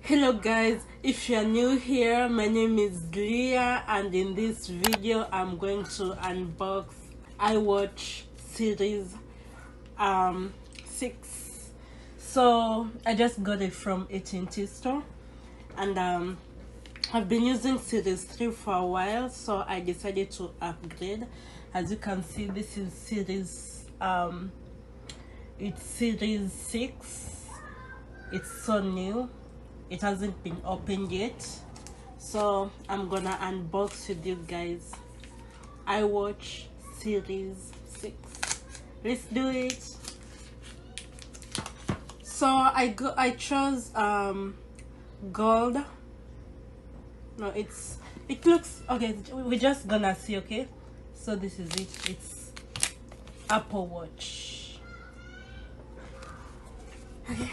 Hello guys, if you're new here, my name is Leah, and in this video I'm going to unbox iWatch series 6. So I just got it from AT&T store, and I've been using series 3 for a while, so I decided to upgrade. As you can see, this is series it's series 6. It's so new, it hasn't been opened yet, so I'm gonna unbox with you guys iWatch series 6. Let's do it. So I chose gold. No, it looks okay. We're just gonna see. Okay, so this is it. It's Apple Watch. Okay.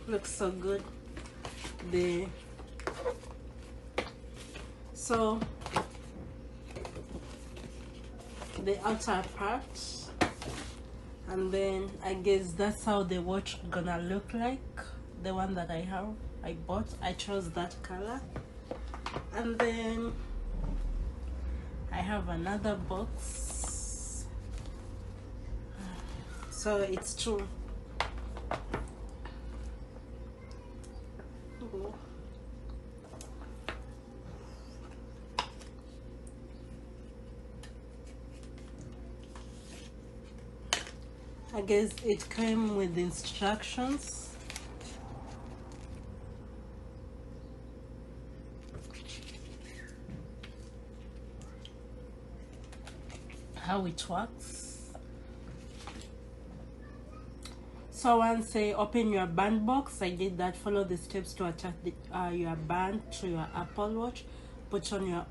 Looks so good. The outer part, and then I guess that's how the watch gonna look like. The one that I bought, I chose that color. And then I have another box, so it's two. I guess it came with instructions. How it works. So once say open your band box, I did that. Follow the steps to attach your band to your Apple Watch. Put on your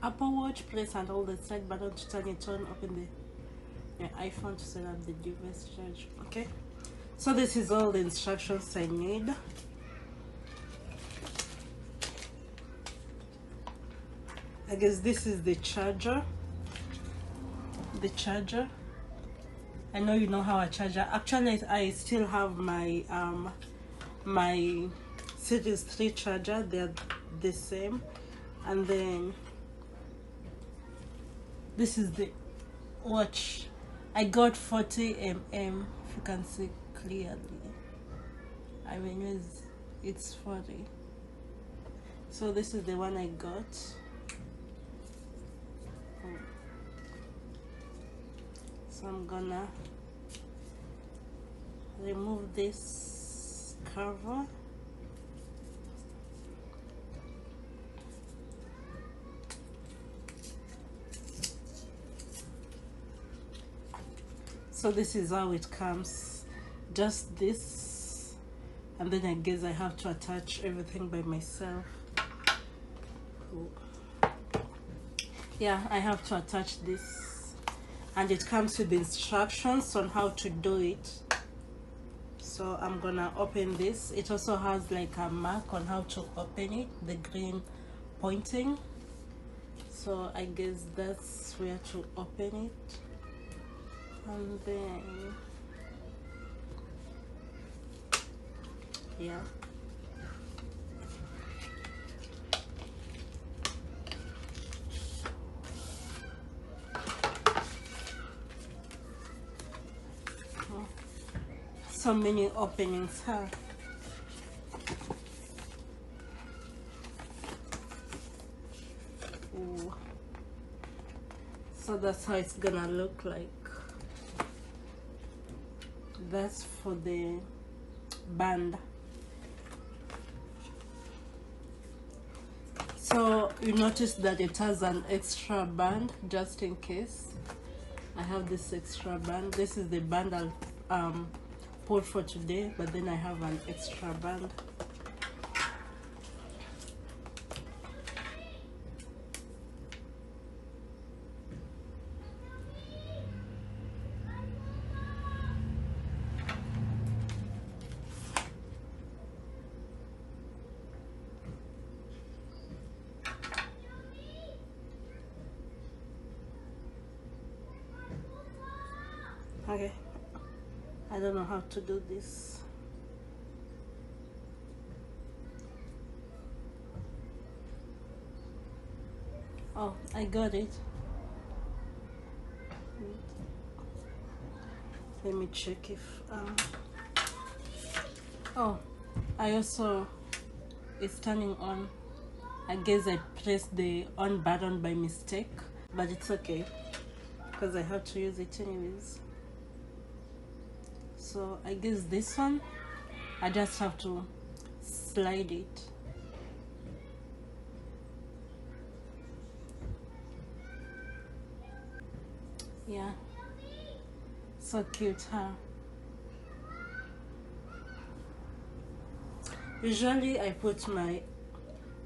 Apple Watch, press and hold the side button to turn it on. Open your iPhone to set up the device charge. Okay, so this is all the instructions I need. I guess this is the charger. I know you know how a charger. Actually, I still have my my series 3 charger. They're the same. And then this is the watch. I got 40 mm, if you can see clearly. I mean, it's 40. So this is the one I got. So I'm gonna remove this cover. So this is how it comes, just this, and then I guess I have to attach everything by myself. Yeah, I have to attach this, and it comes with instructions on how to do it. So I'm gonna open this. It also has like a mark on how to open it, the green pointing. So I guess that's where to open it. And then yeah, so many openings, huh? Ooh. So that's how it's gonna look like. That's for the band. So you notice that it has an extra band, just in case. I have this extra band. This is the band I'll put for today, but then I have an extra band. Okay, I don't know how to do this. Oh, I got it. Let me check if oh, I also, it's turning on. I guess I pressed the on button by mistake, but it's okay because I have to use it anyways. So I guess this one, I just have to slide it. Yeah, so cute, huh? Usually I put my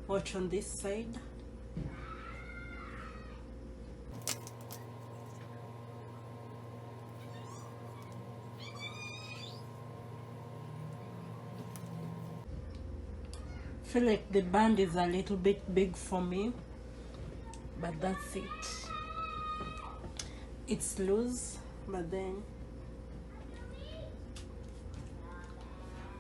watch on this side. Feel like the band is a little bit big for me, but that's it. It's loose, but then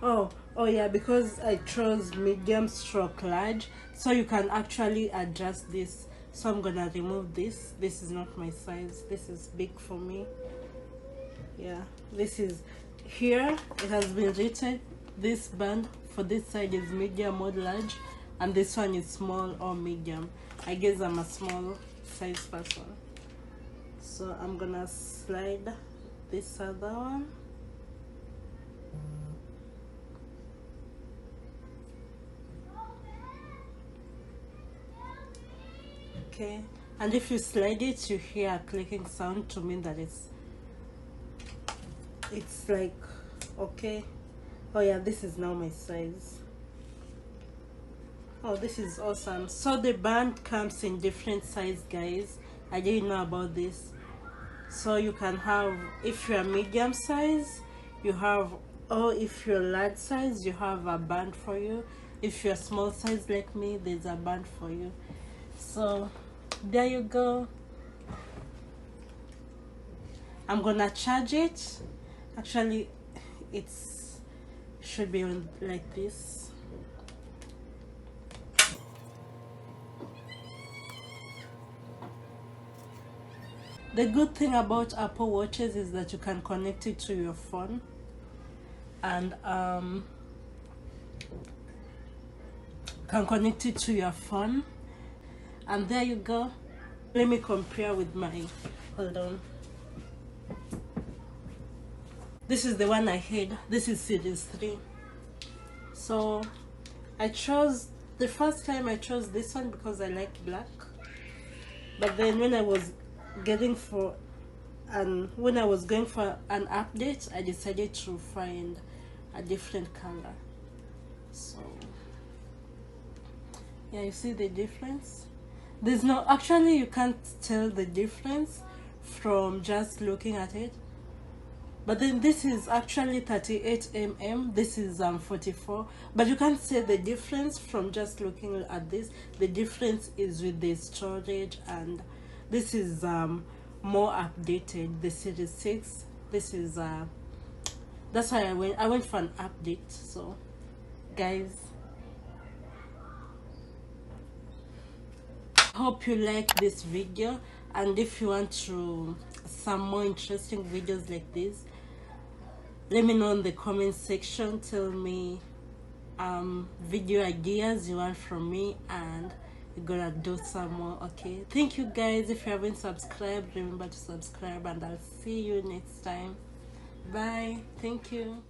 oh yeah, because I chose medium stroke large, so you can actually adjust this. So I'm gonna remove this. This is not my size. This is big for me. Yeah, this is here. It has been written this band for this side is medium or large, and this one is small or medium. I guess I'm a small size person, so I'm gonna slide this other one. Okay, and if you slide it, you hear a clicking sound to mean that it's like okay. Oh yeah, this is now my size. Oh, this is awesome. So the band comes in different size, guys. I didn't know about this. So you can have, if you're medium size, you have, or if you're large size, you have a band for you. If you're small size like me, there's a band for you. So there you go. I'm gonna charge it. Actually, it's should be on like this. The good thing about Apple Watches is that you can connect it to your phone, and can connect it to your phone, and there you go. Let me compare with my, hold on. This is the one I had. This is series 3. So I chose, the first time I chose this one because I like black, but then when I was getting for when I was going for an update, I decided to find a different color. So yeah, you see the difference? There's no, actually you can't tell the difference from just looking at it. But then this is actually 38 mm, this is 44, but you can't see the difference from just looking at this. The difference is with the storage, and this is more updated, the series 6. This is that's why I went for an update. So guys, hope you like this video, and if you want to some more interesting videos like this, let me know in the comment section. Tell me video ideas you want from me, and we're gonna do some more. Okay, thank you guys. If you haven't subscribed, remember to subscribe, and I'll see you next time. Bye. Thank you.